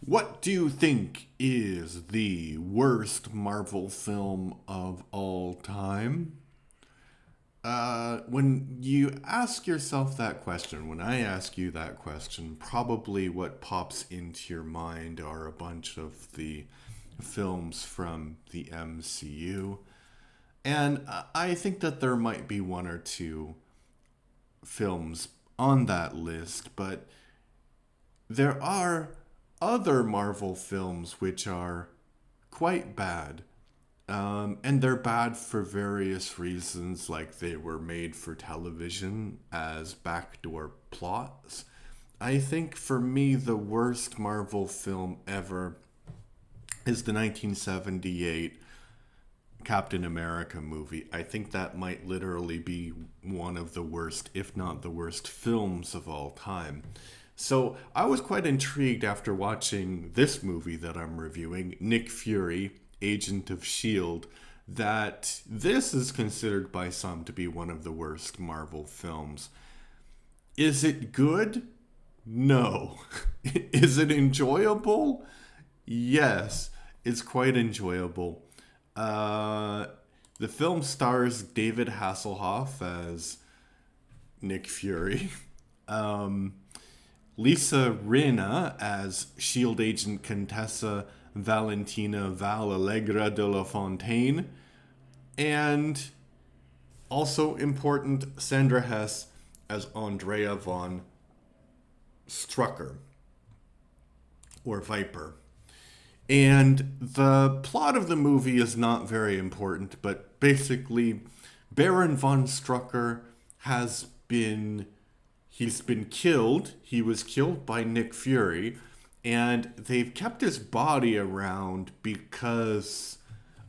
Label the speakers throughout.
Speaker 1: What do you think is the worst Marvel film of all time? When you ask yourself that question, when I ask you that question, probably what pops into your mind are a bunch of the films from the MCU. And I think that there might be one or two films on that list, but there are other Marvel films which are quite bad. And they're bad for various reasons, like they were made for television as backdoor plots. I think for me, the worst Marvel film ever is the 1978 Captain America movie. I think that might literally be one of the worst, if not the worst, films of all time. So I was quite intrigued after watching this movie that I'm reviewing, Nick Fury, Agent of S.H.I.E.L.D., that this is considered by some to be one of the worst Marvel films. Is it good? No. Is it enjoyable? Yes, it's quite enjoyable. Uh, the film stars David Hasselhoff as Nick Fury, um, Lisa Rinna as Shield Agent Contessa Valentina Val Allegra de la Fontaine, and also important Sandra Hess as Andrea von Strucker, or Viper. And the plot of the movie is not very important, but basically, Baron von Strucker has been he's been killed. He was killed by Nick Fury, and they've kept his body around because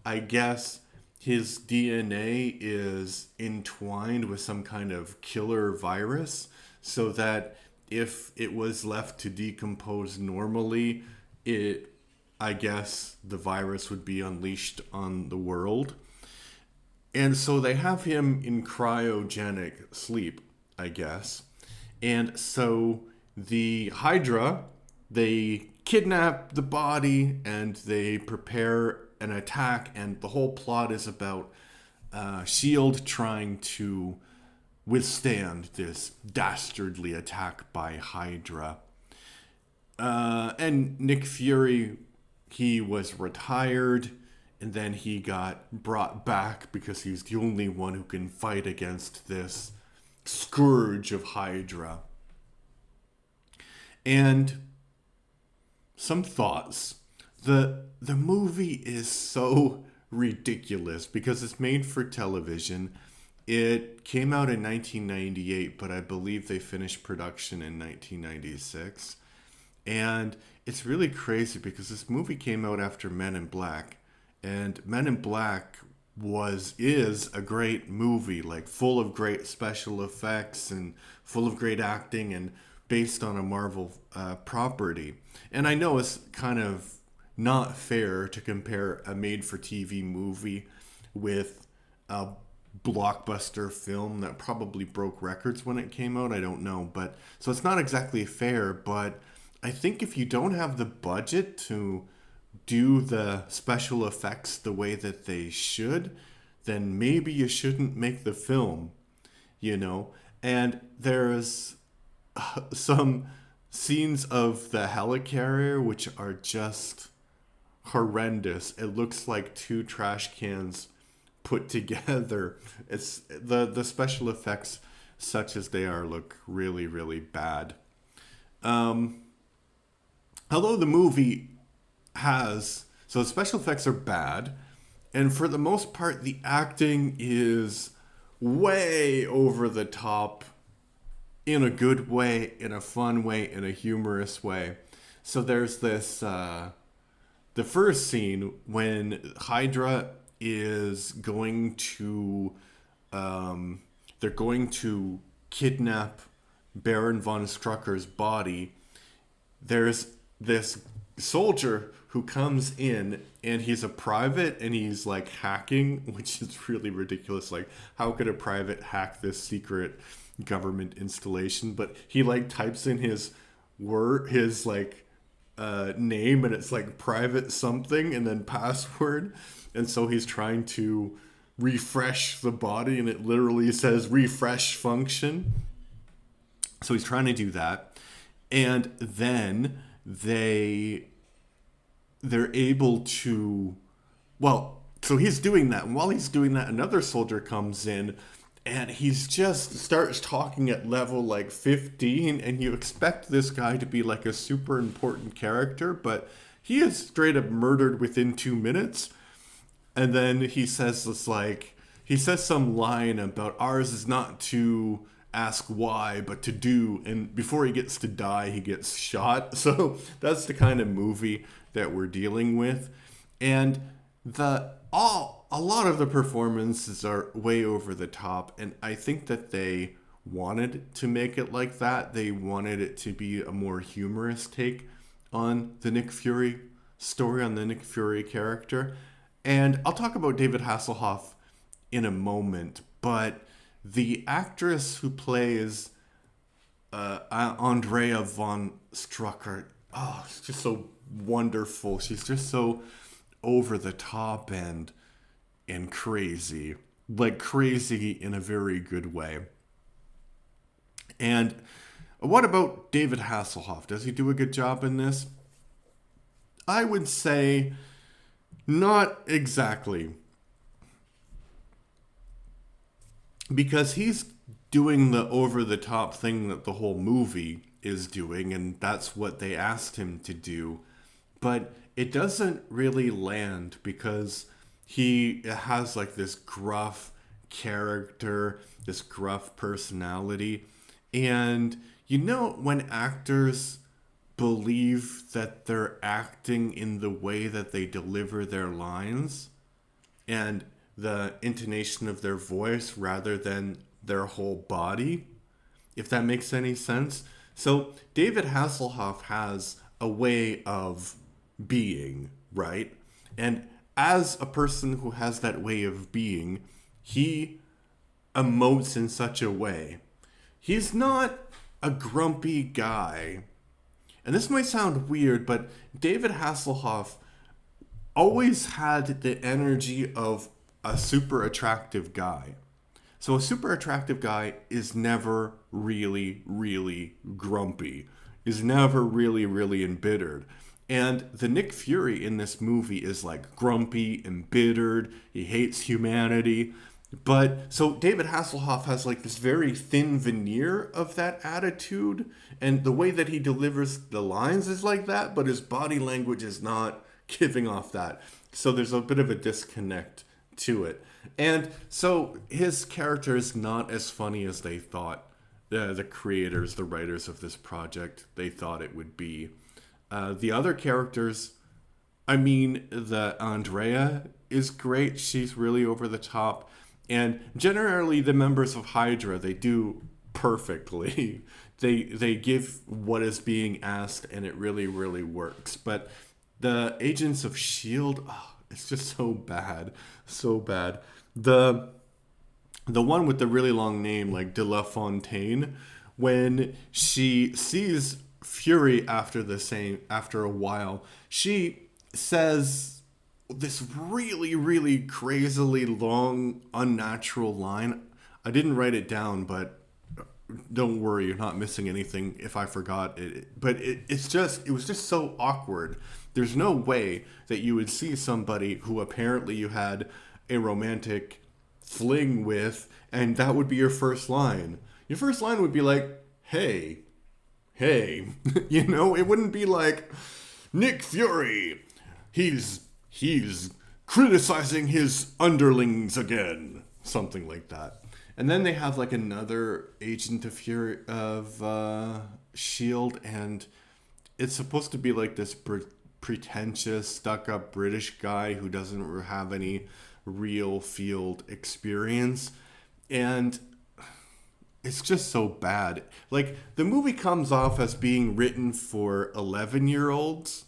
Speaker 1: I guess his DNA is entwined with some kind of killer virus, so that if it was left to decompose normally, it I guess the virus would be unleashed on the world. And so they have him in cryogenic sleep, I guess. And so the Hydra, they kidnap the body and they prepare an attack, and the whole plot is about S.H.I.E.L.D. trying to withstand this dastardly attack by Hydra. And Nick Fury, he was retired, and then he got brought back because he's the only one who can fight against this scourge of Hydra. And some thoughts. The movie is so ridiculous because it's made for television. It came out in 1998, but I believe they finished production in 1996. And it's really crazy because this movie came out after Men in Black, and Men in Black is a great movie, like full of great special effects and full of great acting and based on a Marvel property. And I know it's kind of not fair to compare a made-for-TV movie with a blockbuster film that probably broke records when it came out. I don't know, but so it's not exactly fair, but I think if you don't have the budget to do the special effects the way that they should, then maybe you shouldn't make the film, you know? And there's some scenes of the helicarrier which are just horrendous. It looks like two trash cans put together. It's the special effects, such as they are, look really, really bad. Um, Although the movie has, so the special effects are bad, and for the most part, the acting is way over the top in a good way, in a fun way, in a humorous way. So there's this, the first scene when Hydra is going to, they're going to kidnap Baron von Strucker's body. There's this soldier who comes in, and he's a private, and he's like hacking, which is really ridiculous. Like, how could a private hack this secret government installation? But he like types in his word, his like name, and it's like private something and then password. And so he's trying to refresh the body, and it literally says refresh function. So he's trying to do that. And then they're able to, well, so he's doing that. And while he's doing that, another soldier comes in, and he's just starts talking at level like 15, and you expect this guy to be like a super important character, but he is straight up murdered within 2 minutes. And then he says this, like, he says some line about ours is not to ask why, but to do. And before he gets to die, he gets shot. So that's the kind of movie that we're dealing with. And a lot of the performances are way over the top, and I think that they wanted to make it like that. They wanted it to be a more humorous take on the Nick Fury story, on the Nick Fury character. And I'll talk about David Hasselhoff in a moment, but the actress who plays Andrea von Strucker, oh, she's just so wonderful. She's just so over the top and crazy, like crazy in a very good way. And what about David Hasselhoff? Does he do a good job in this? I would say not exactly, because he's doing the over the top thing that the whole movie is doing, and that's what they asked him to do. But it doesn't really land, because he has like this gruff character, this gruff personality. And you know, when actors believe that they're acting in the way that they deliver their lines and the intonation of their voice rather than their whole body, if that makes any sense. So David Hasselhoff has a way of being, right? And as a person who has that way of being, he emotes in such a way. He's not a grumpy guy. And this might sound weird, but David Hasselhoff always had the energy of a super attractive guy. So a super attractive guy is never really, really grumpy, is never really, really embittered. And the Nick Fury in this movie is like grumpy, embittered, he hates humanity. But so David Hasselhoff has like this very thin veneer of that attitude, and the way that he delivers the lines is like that, but his body language is not giving off that. So there's a bit of a disconnect to it. And so his character is not as funny as they thought, the creators, the writers of this project, they thought it would be. The other characters, I mean, the Andrea is great. She's really over the top. And generally the members of Hydra, they do perfectly. They give what is being asked, and it really, really works. But the agents of S.H.I.E.L.D., oh, it's just so bad. So bad. The one with the really long name, like De La Fontaine, when she sees Fury after a while, she says this really, really crazily long, unnatural line. I didn't write it down, but don't worry, you're not missing anything if I forgot it. But it was just so awkward. There's no way that you would see somebody who apparently you had a romantic fling with, and that would be your first line. Your first line would be like, hey, you know, it wouldn't be like, Nick Fury, he's criticizing his underlings again, something like that. And then they have like another agent of Fury of S.H.I.E.L.D., and it's supposed to be like this pretentious, stuck-up British guy who doesn't have any real field experience, and it's just so bad. Like, the movie comes off as being written for 11-year-olds,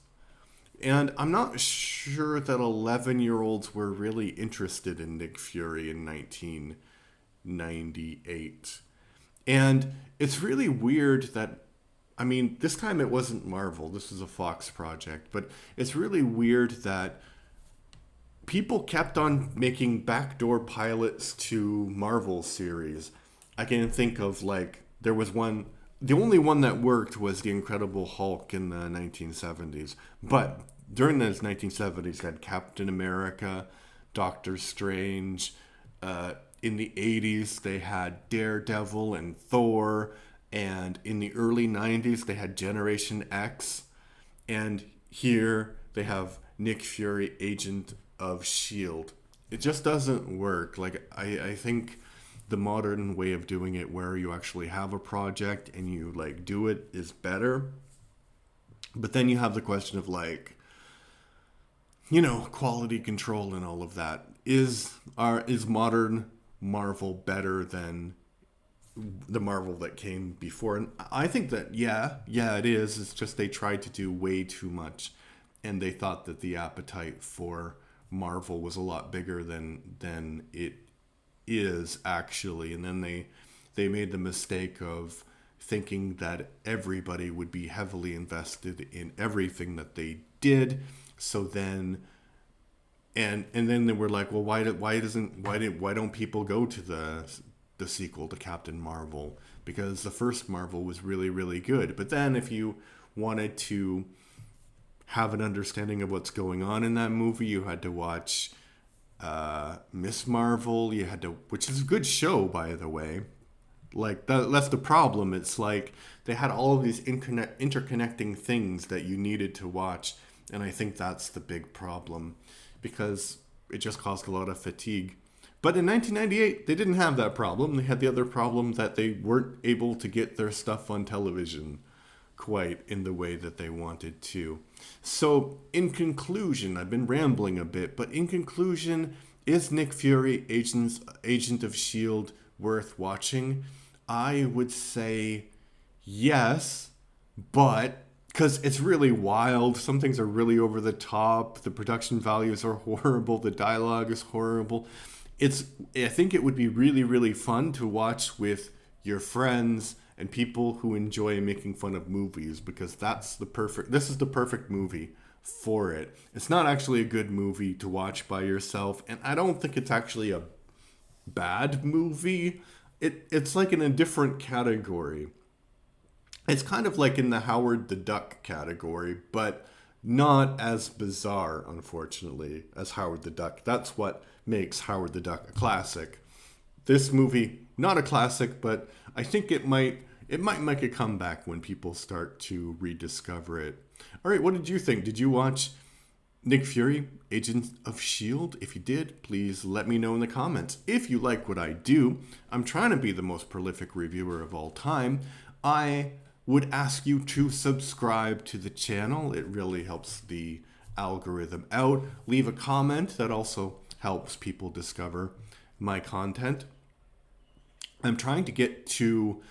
Speaker 1: and I'm not sure that 11-year-olds were really interested in Nick Fury in 1998. And it's really weird that I mean, this time it wasn't Marvel. This was a Fox project. But it's really weird that people kept on making backdoor pilots to Marvel series. I can think of, like, there was one, the only one that worked was The Incredible Hulk in the 1970s. But during those 1970s, they had Captain America, Doctor Strange. In the 80s, they had Daredevil and Thor. And in the early 90s, they had Generation X. And here they have Nick Fury, Agent of S.H.I.E.L.D. It just doesn't work. Like, I think the modern way of doing it, where you actually have a project and you, like, do it, is better. But then you have the question of, like, quality control and all of that. Is modern Marvel better than the Marvel that came before? And I think that yeah, it is. It's just they tried to do way too much, and they thought that the appetite for Marvel was a lot bigger than it is actually. And then they made the mistake of thinking that everybody would be heavily invested in everything that they did. So then and then they were like, well, why don't people go to the sequel to Captain Marvel? Because the first Marvel was really, really good. But then if you wanted to have an understanding of what's going on in that movie, you had to watch Miss Marvel. You had to, which is a good show, by the way. Like, that's the problem. It's like they had all of these interconnecting things that you needed to watch. And I think that's the big problem, because it just caused a lot of fatigue. But in 1998, they didn't have that problem. They had the other problem that they weren't able to get their stuff on television quite in the way that they wanted to. So, in conclusion, I've been rambling a bit, but in conclusion, is Nick Fury, Agent of S.H.I.E.L.D. worth watching? I would say yes, but because it's really wild. Some things are really over the top. The production values are horrible. The dialogue is horrible. I think it would be really, really fun to watch with your friends and people who enjoy making fun of movies, because this is the perfect movie for it. It's not actually a good movie to watch by yourself, and I don't think it's actually a bad movie. It's like in a different category. It's kind of like in the Howard the Duck category, but not as bizarre, unfortunately, as Howard the Duck. That's what makes Howard the Duck a classic. This movie, not a classic, but I think it might make a comeback when people start to rediscover it. All right, what did you think? Did you watch Nick Fury, Agent of S.H.I.E.L.D.? If you did, please let me know in the comments. If you like what I do, I'm trying to be the most prolific reviewer of all time. I would ask you to subscribe to the channel. It really helps the algorithm out. Leave a comment. That also helps people discover my content. I'm trying to get to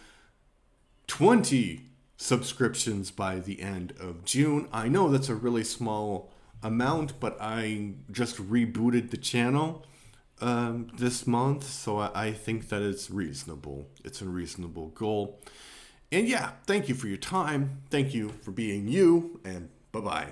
Speaker 1: 20 subscriptions by the end of June. I know that's a really small amount, but I just rebooted the channel this month, so I think that it's reasonable. It's a reasonable goal. And yeah, thank you for your time. Thank you for being you, and bye-bye.